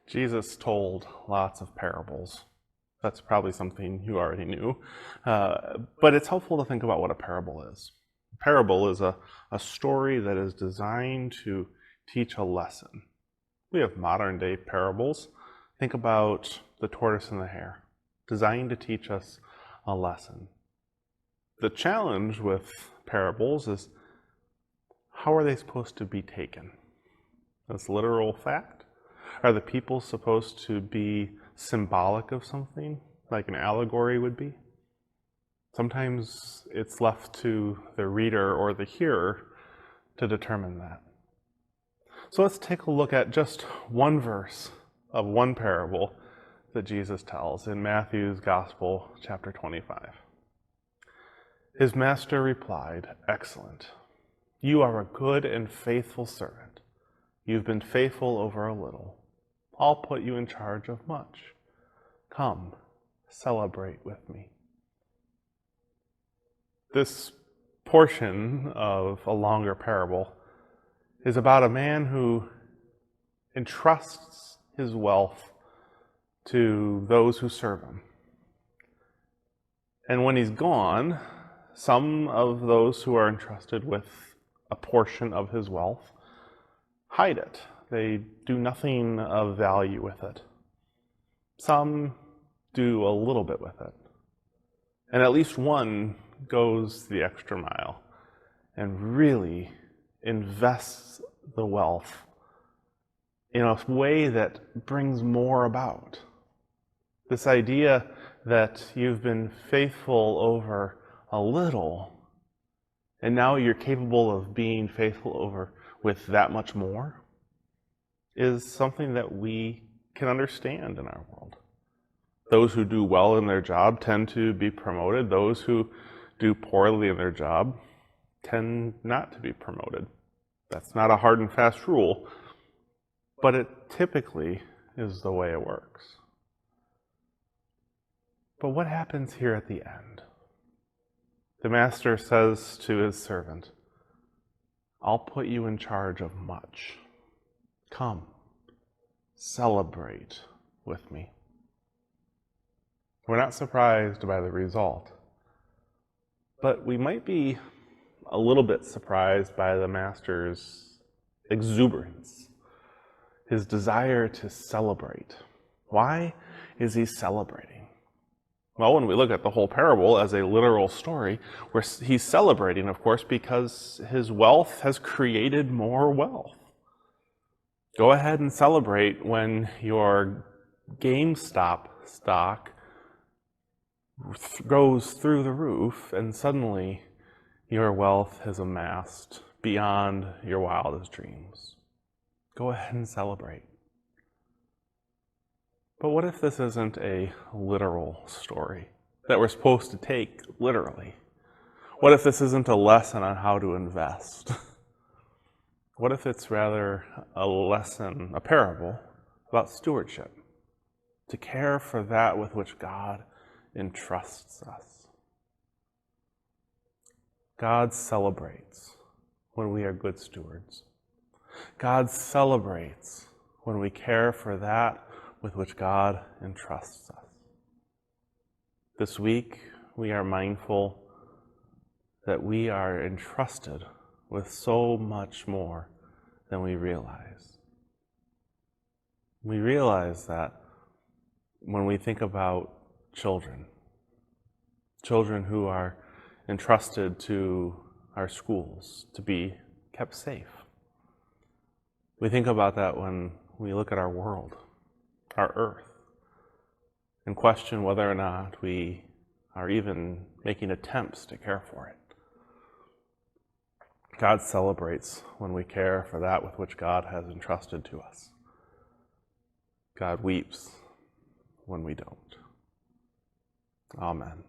Jesus told lots of parables. That's probably something you already knew. But it's helpful to think about what a parable is. A parable is a story that is designed to teach a lesson. We have modern day parables. Think about the tortoise and the hare, designed to teach us a lesson. The challenge with parables is, how are they supposed to be taken? As literal fact? Are the people supposed to be symbolic of something, like an allegory would be? Sometimes it's left to the reader or the hearer to determine that. So let's take a look at just one verse of one parable that Jesus tells in Matthew's Gospel, chapter 25. His master replied, "Excellent. You are a good and faithful servant. You've been faithful over a little. I'll put you in charge of much. Come, celebrate with me." This portion of a longer parable is about a man who entrusts his wealth to those who serve him. And when he's gone, some of those who are entrusted with a portion of his wealth hide it. They do nothing of value with it. Some do a little bit with it. And at least one goes the extra mile and really invests the wealth in a way that brings more about. This idea that you've been faithful over a little, and now you're capable of being faithful over with that much more, is something that we can understand in our world. Those who do well in their job tend to be promoted. Those who do poorly in their job tend not to be promoted. That's not a hard and fast rule, but it typically is the way it works. But what happens here at the end? The master says to his servant, "I'll put you in charge of much. Come, celebrate with me." We're not surprised by the result, but we might be a little bit surprised by the master's exuberance, his desire to celebrate. Why is he celebrating? Well, when we look at the whole parable as a literal story, he's celebrating, of course, because his wealth has created more wealth. Go ahead and celebrate when your GameStop stock goes through the roof and suddenly your wealth has amassed beyond your wildest dreams. Go ahead and celebrate. But what if this isn't a literal story that we're supposed to take literally? What if this isn't a lesson on how to invest? What if it's rather a lesson, a parable about stewardship, to care for that with which God entrusts us? God celebrates when we are good stewards. God celebrates when we care for that with which God entrusts us. This week, we are mindful that we are entrusted with so much more than we realize. We realize that when we think about children who are entrusted to our schools to be kept safe. We think about that when we look at our world, our earth, and question whether or not we are even making attempts to care for it. God celebrates when we care for that with which God has entrusted to us. God weeps when we don't. Amen.